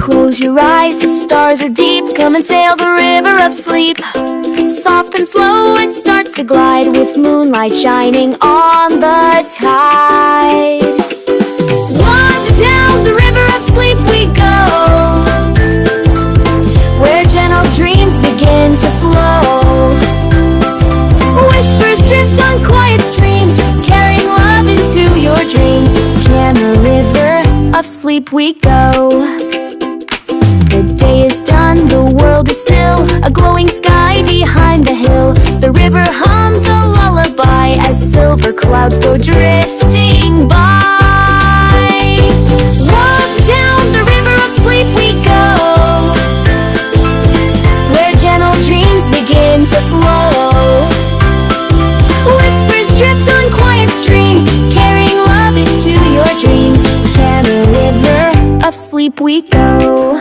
Close your eyes, the stars are deep. Come and sail the river of sleep. Soft and slow it starts to glide, with moonlight shining on the tide. Wander down the river of sleep we go, where gentle dreams begin to flow. Whispers drift on quiet streams, carrying love into your dreams. Can the river of sleep we go. The day is done, the world is still, a glowing sky behind the hill. The river hums a lullaby as silver clouds go drifting by. Walk down the river of sleep we go, where gentle dreams begin to flow. Whispers drift on quiet streams, carrying love into your dreams. Can the river of sleep we go.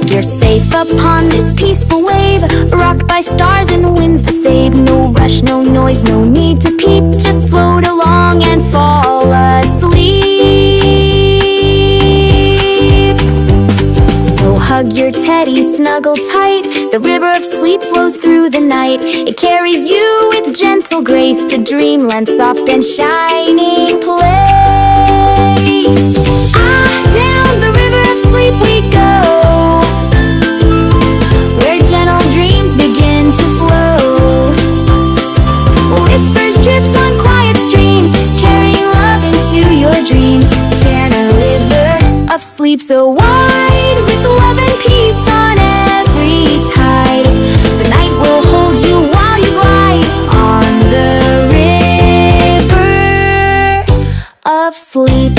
You're safe upon this peaceful wave, rocked by stars and winds that save. No rush, no noise, no need to peep, just float along and fall asleep. So hug your teddy, snuggle tight. The river of sleep flows through the night. It carries you with gentle grace to dreamland, soft and shining place. Down the river of sleep we go, where gentle dreams begin to flow. Whispers drift on quiet streams, carrying love into your dreams. Can a river of sleep so wide, with love and peace on every tide. The night will hold you while you glide on the river of sleep.